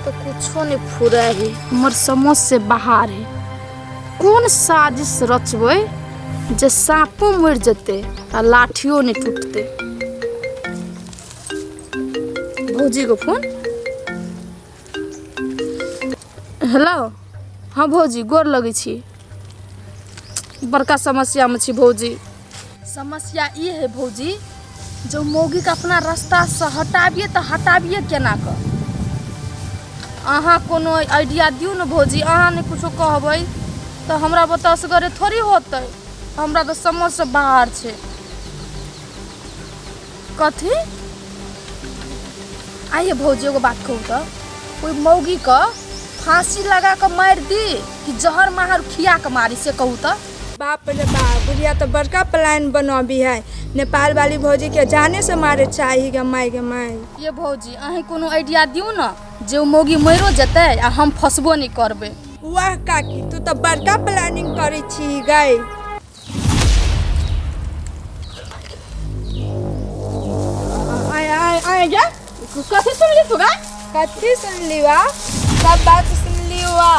तो कुछो नहीं फुरा है, हमर समझ से बाहर है। कौन साजिश रचबै जे सांपो मर जते आ लाठियों नहीं टूटते। भौजी को फोन। हेलो, हाँ भौजी गोर लगे छी। बड़का समस्या में छी भौजी। समस्या ये है भौजी, जो मौगी के अपना रास्ता से हटाबिए तो हटाबिए केना कर। अहाँ कोनो आइडिया दियो न भौजी। अहाँ ने कुछो कहबै तो हमरा बता सगरे थोड़ी होतै। हमरा तो समझ से बाहर छे। कथी? आइए भौजी एगो बात कहू तो, कोई मौगी का फांसी लगा कर मार दी कि जहर माहर खिया के मारी से कहू तो? बाप रे बाप, बुढ़िया तो बड़का प्लान बनबी है। नेपाल वाली भौजी के जाने से मारे चाहिए गे माय गे माय। ये भौजी अहीं कोनो आइडिया दियो न जे मौगी मरो जते आ हम फसबो नहीं करबे। वाह काकी, तू तो बड़का प्लानिंग करी छी गई। आए क्या? कथी सुनली तू गा? कथी सुनली वा? सब बात सुनली वा।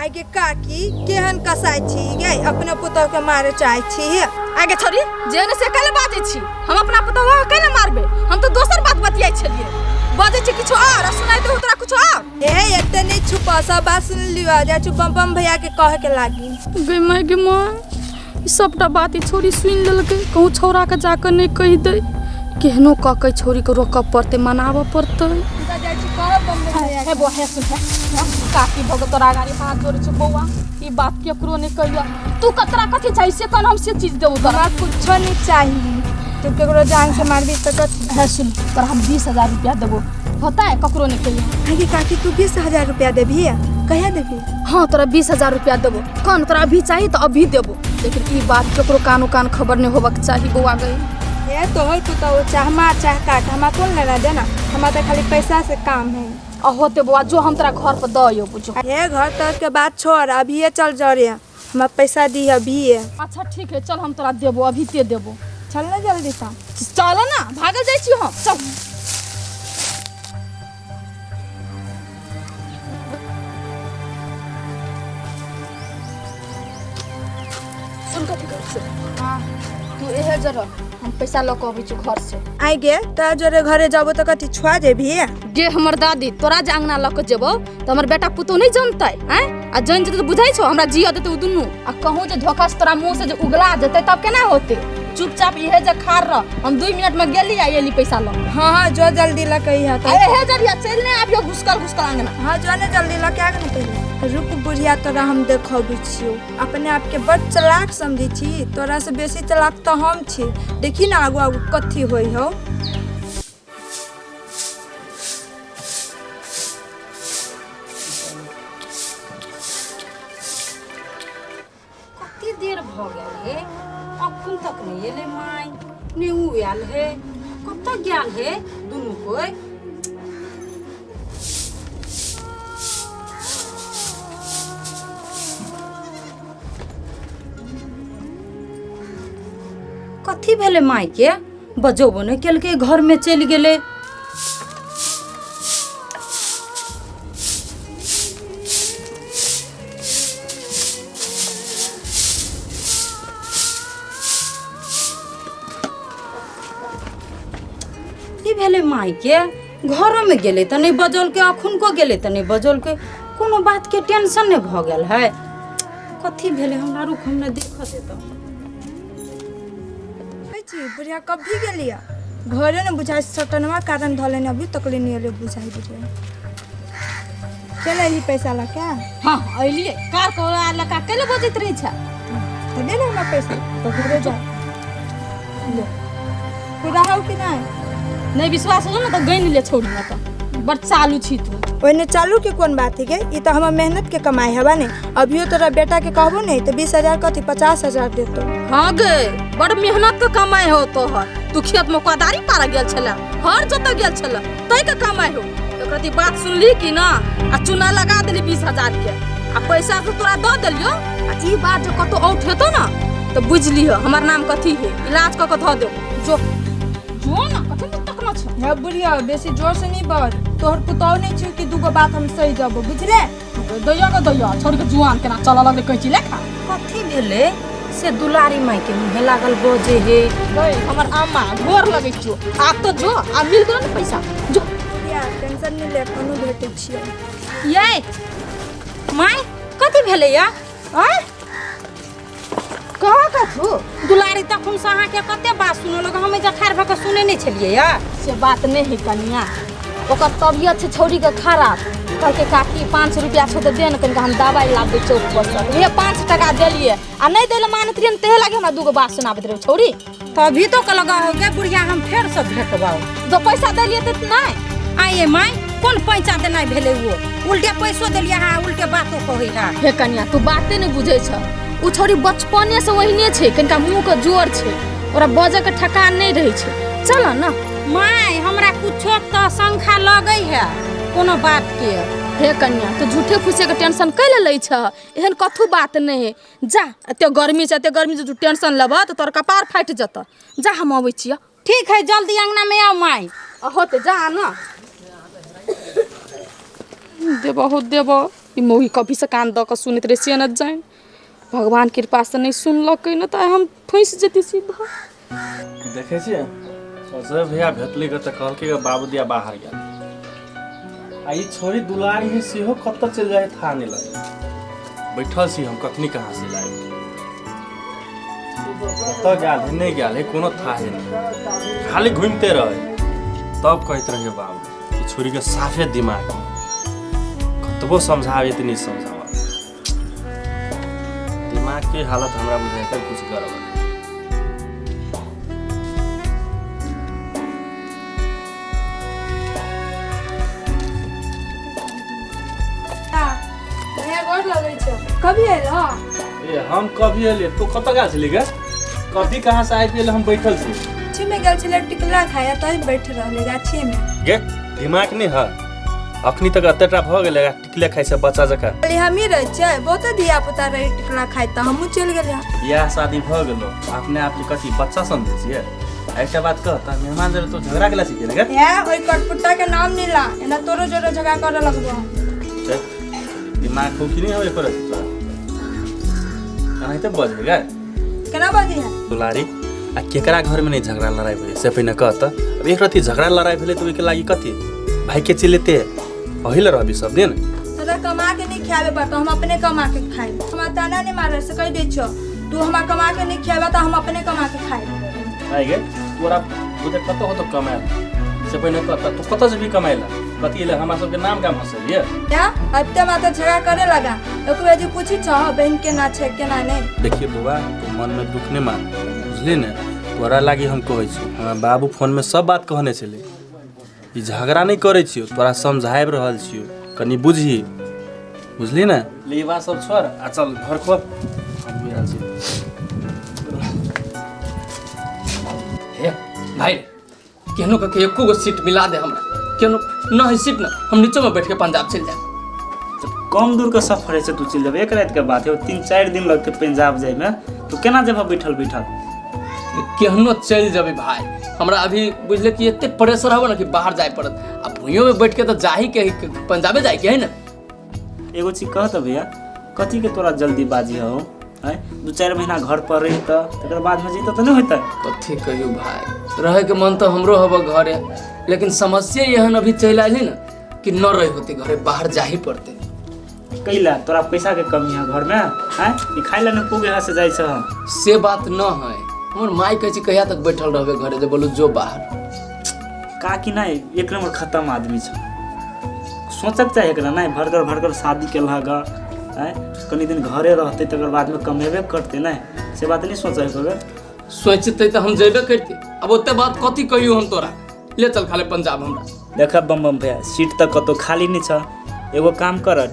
आगे काकी केहन कसाई छी गे, अपने पुतौ के मारे चाहे छी। आगे छोड़ी, जेने से कले बाजे छी। हम अपना पुतौ के केना मारबे? हम तो दोसर बात बतियाई छलिए। बाजे छी किछो और, सुनाई दे तोरा कुछो और। ए एते नहीं छुपा, सब बात सुन लियो। जा चुप बम भैया के कहे के लागी। गे माय सबटा बात छोरी सुन लेलके। कहूँ छौरा के जाकर नहीं कह दे। केहनो कह छोरी को रोक पड़ते, मनाब पड़ते। हे बो हे सुन काकी भग तोरा गाड़ी हाथ जोड़े छ बौआ। ई बात केकरो नहीं कहिया। तू कतरा कथी चाहिए से कौन हम से चीज देबो तोरा? कुछो नहीं चाहिए। तू केकरो जान से मारबी त कथी? है सुन, तोरा हम 20,000 रुपया देबो। होता है ककरो नहीं कहिया। आगे काकी तू 20,000 रुपया देबी? कहिया देबी? हाँ तोरा 20,000 रुपया देबो। कौन तोरा अभी चाहिए तो अभी देबो, लेकिन ई बात केकरो कानो कान खबर नहीं होबक चाहिए बौआ गई। ये तोहर पुतौ चाहमा चाह काट, हमा कौन लेना देना? हमा तो खाली पैसा से काम है। होते बुआ जो हम तेरा घर पर दयो बुझो। ये घर तक के बात छोड़, अभी ये चल जा रे। हम पैसा दी अभी है। अच्छा ठीक है, चल हम तोरा देबो, अभी ते देबो। चल ना जल्दी सा। चल ना, भागल जाई छी हम। चल सुन कथी कर से। हां तू एहे जरा हम पैसा ल के अबै छी घर से। आई गे त जरे घरे जाबो त कथी छुआ जेबी? गे हमर दादी तोरा जे अंगना ल के जेबो त हमर बेटा पुतो नहीं जानतै हैं? आ जान जते तो बुझाई छो हमरा जिया देते उ दुनु। आ कहूं जे धोखा से तोरा मुंह से जे उगला जते तब केना होते? चुपचाप इहे जे खार रह। हम 2 मिनट में गेली आ एली पैसा ल। हां जो जल्दी ल कही है। एहे जरिया चल ने आबियो घुसकल अंगना। हां जो ने जल्दी ल के आगे न। रुक बुढ़िया, तोरा हम देखबी छियो। अपने आप के बड़ चालाक समझी छी। तोरा से बेसी चालाक तो हम छी। देखी ना आगू आगू कथी होई हो। कती देर भ गेल हे, अखन तक नहीं एले माय। ने उ आयल हे, कत गेल हे दुनू कोई? कथी भेले माय के? बजोबो नहीं केल के, घर में चल गेले। की भेले माय के? घर में गेले त नहीं बजल के, अखन को गेले त नहीं बजल के। कोनो बात के टेंशन नहीं भ गेल है? कथी भेले हमरा? रुक हमने देख देता। बुढ़िया कब भी गेलिया घरे ने बुझाई सटनवा कारण धले ने अभी तक ले नहीं ले बुझाई। बुढ़िया चले ही पैसा ला क्या? हां अइलिए कार को लका केले बजत रही छ। तो दे ना पैसा तो घरे जा ले। पूरा हो कि नहीं विश्वास हो ना तो गइन ले छोड़ी ना तो बड़ चालू छी तू। ओने चालू के कौन बात है गे? ई तो हम मेहनत के कमाई हवा ने। अभियो तोरा बेटा के कहबो नहीं तो 20,000 कथी 50,000 देतो। हां गे बड़ मेहनत के कमाई हो तो है। तू खेत में कोदारी पारा गेल छला, हर जत गेल छला, तई के कमाई हो। तो कथी बात सुनली कि ना? आ चुना लगा देली 20,000 के। आ पैसा तो तोरा द देलियो। आ ई बात जो कतो औठ हेतो ना तो बुझली हो हमर नाम कथी है, इलाज क के ध दे। जो जो ना कथी तक ना छ। बुढ़िया बेसी जोर से नहीं बोल। तोहर पुतौ नहीं छी कि दूगो बात हम सही जाबो बुझले। दैया के दैया छोड़ के जुआन केना चला लगले कैची लेखा। कथी भेले से दुलारी माई के मुँहे लागल बजे हे। गई हमर अम्मा गोर लगै छियो आप तो जो आ मिल गेल न पैसा जो। या टेंशन नहीं ले कोनो भेटै छियै। ये माई कथी भेले या आय कहाँ कथू दुलारी तखन से अहाँके कते बात सुनलक हम जे ठाड़ भऽ के सुनै नहीं छलियै या। से बात नहीं है कनिया ओकर तबियत छै छौरी के खराब कह के काकी 5 रुपया छो दे न कनिका हम दवाई लाबे चौक पर से उहे 5 टका देलिए आ नहीं देले मानत रहिए तेहे लागे हमरा दूगो बात सुनाबैत रहे छौरी। तभी तो कहलगा हो गया बुढ़िया हम फेर से भेटबाओ जो पैसा देलिए त नहीं आइए माई कोन पैसा देनाइ भेले वो उल्टे पैसो देलिए हाँ उल्टे बातो कहै हा। हे कनिया तू बाते नहीं बुझै छ उ छौरी बचपने से वहिने छै कनिका मुंह के जोर छै ओरा बजे के ठकान नहीं रहै छै। चल न माई हमरा कुछो तो संख्या लगै है कोनो बात के। हे कन्या तो झूठे फूसे के टेंशन कैले लै छ एहन कथु बात नहीं है। जा एते गर्मी छै एते गर्मी से टेंशन लेब तो तोर कपार फाट जत। जा हम आबै छियै। ठीक है जल्दी अंगना में आओ माई। होते जा न देबो हो देबो ई मोही कभी से कान द के सुनत रे से न जाए भगवान कृपा से नहीं सुनलकै न त हम फंस जेती सीधा। देखे छियै ससुर भैया भेटली के त कहलकै के बाबू दिया बाहर गेल आ ई छोरी दुलारी है सेहो कत चल जाए था नहीं लगे बैठल छी हम कखनी कहाँ से लाए कत गेल है नहीं गेल है कोनो था है नहीं खाली घूमते रहे तब कहते रहे बाबू कि छोरी के साफे दिमाग कतबो समझावे त नहीं समझावा दिमाग के हालत हमरा बुझाय त कुछ गड़बड़ है। कभी आइलो ए हम कभी एलिए तो कत गेल छली गे कभी कहाँ से आबि गेल हम बैठल छी गाछी में गेल छले टिकला खाया तभी बैठ रहले गाछी में। गे दिमाग नहीं है अखनी तक अतेटा भ गेले टिकले खाइ से बच्चा जका बोले हमी रह छै बहुत धिया पुता रहे टिकला खाय त हमहु चल गेल। बियाह शादी भ गेलो अपने आप के कथी बच्चा समझे छियै। एकटा बात कह त मेहमान जरे तो झगड़ा केला छी गे या ओइ कटपुट्टा के नाम नहीं ला एना तोरो जोरो झगड़ा करे लगबो। दिमाग को कि नहीं होय करे तोरा कनाइ त बजे गे केना बाजी है दुलारी आ केकरा घर में नहीं झगड़ा लड़ाई होय से पहिने कह त अब एक रती झगड़ा लड़ाई भेले तो के लागी कथी भाई के चिल्लेते पहिल रहबी सब दिन तोरा कमा के नहीं खाबे पर हम अपने कमा के खाई हम ताना नहीं मारे से कह दे छो तू हमरा कमा के नहीं खाबे त हम अपने कमा के खाई। आइ गे तोरा बुझे कत हो तो कमाए से पहिने कह त तू कत से भी कमाइला कथी ले हमरा सब के नाम गाम हसलिए क्या अब ते माता झगड़ा करे लगा एक बेर जी पूछी छ बहन के ना छै के ना नहीं। देखिए बुआ तू मन में दुख नहीं मान बुझली ने तोरा लागी हम कहै छी हमरा बाबू फोन में सब बात कहने छले ई झगड़ा नहीं करे छियो तोरा समझाइब रहल छियो कनी बुझी बुझली ने लेवा सब छोड़ आ चल घर को हम भी आल छी। हे भाई केनो के एको गो सीट मिला दे हमरा केनो न है सीट न हम नीचे में बैठ के पंजाब चल जाए। कम दूर का सफर है से तू चल जाबे एक रात के बात है 3-4 दिन लगते पंजाब जाए में तो केना जेबा बैठल बैठल केहनो चल जाबे भाई हमरा अभी बुझले कि एते प्रेशर हवे ना कि बाहर जाए पड़त अब भुइयों में बैठ के तो जाही के पंजाबे जाए के है ना। एगो चीज कहत भैया कथी के तोरा जल्दीबाजी हो है 2-4 महीना घर पर रही त तकर बाद में जीत तो नहीं होता कथी कहियो भाई रहे के मन तो हमरो हवे घरे लेकिन समस्या यहन अभी चल आइली ना कि न रहे होते घरे बाहर जाही पड़ते। कैला तोरा पैसा के कमी है घर में हैं ई खाइ ला न पुगे है से जाय छ से बात न है हमर माई कहै छी कहिया तक बैठल रहबे घरे जे बोलू जो बाहर का कि नहीं एक नंबर खत्म आदमी छ सोचक चाहिए एकरा नहीं भरकर शादी के लगा हैं कनी दिन घरे रहते तकर बाद में कमेबे करते नहीं से बात नहीं सोचा है सोचते तो हम जेबे करते अब ओते बात कथी कहियो हम तोरा ले चल खाले पंजाब हमरा देख बम बम भैया सीट तक कतो खाली नहीं छ एगो काम कर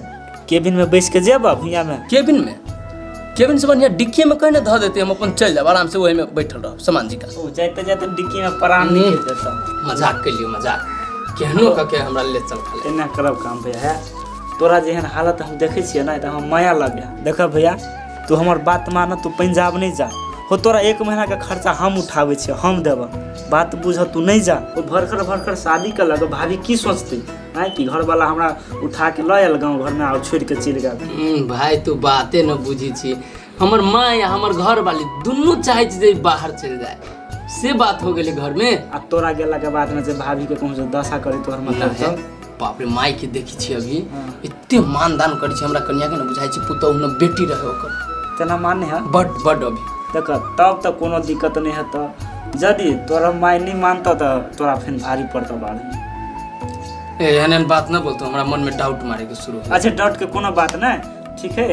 केबिन में बैठ के जेबा भुइया में केबिन से बढ़िया डिक्की में कहने ध देते हम अपन चल जाब आराम से वही में बैठल रह सामान जी का ओ जाते जाते डिक्की में प्राण निकल जाता मजाक कर लियो मजाक केहनो का के हमरा ले चल खाले एना करब काम भैया है तोरा जेहन हालत हम देखे छिए ना त हम माया लगे देख भैया तू हमर बात मान तू पंजाब नहीं जा हो तोरा 1 महीना के खर्चा हम उठाबै छियै, हम देब। बात बुझ, तू नहीं जा। वो भरकर शादी कर लग, भाभी की सोचते आय कि घर वाला हमरा उठा के लयल गाँव घर में और छोड़ के चल गया। भाई तू बाते न बुझी छी। हमर माँ या हमर घर वाली दुनू चाहे जे बाहर चल जाए, से बात हो गेली घर में। आ तोरा गेला के बाद में जे भाभी के कहूँ दशा करे तोहर मतलब है। बाप रे, माई के देखी छी अभी एते मानदान करै छी, हमरा कन्या के न बुझाई छी पुतौ न बेटी रहे ओकर। तेना मान्य है बड अभी देख, तब तो कोनो दिक्कत नहीं है। तो यदि तोरा माई नहीं मानता तो तोरा फिर भारी पड़ता बाद में। एहन बात न बोलतो, हमरा मन में डाउट मारे के शुरू। अच्छा डाउट के कोनो बात नहीं, ठीक है।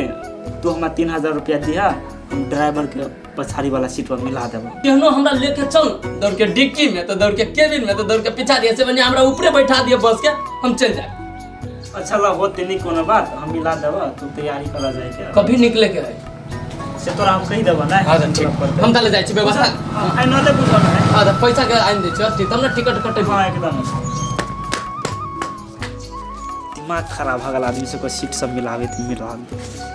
तू हमरा 3000 रुपया दिया, हम ड्राइवर के पछाड़ी वाला सीट पर मिला देबो। केहनो हमरा लेके चल, दौड़ के डिक्की में तो दौड़ के केबिन में तो दौड़ के पिछाड़ी से बने हमरा ऊपरे बैठा दिए बस के, हम चल जाए। अच्छा ला होते नहीं कोनो बात, हम मिला देबो। तू तैयारी करा जाए के कभी निकले के है से तोरा हम कही देबो ना। हां ठीक, हम ताले जाय छी व्यवस्था। आई न दे बुझल है। हां पैसा के आइन दे छ, ठीक तब ना टिकट कटे। हां एकदम दिमाग खराब हो गल आदमी से को सीट सब मिलावे त मिला दे।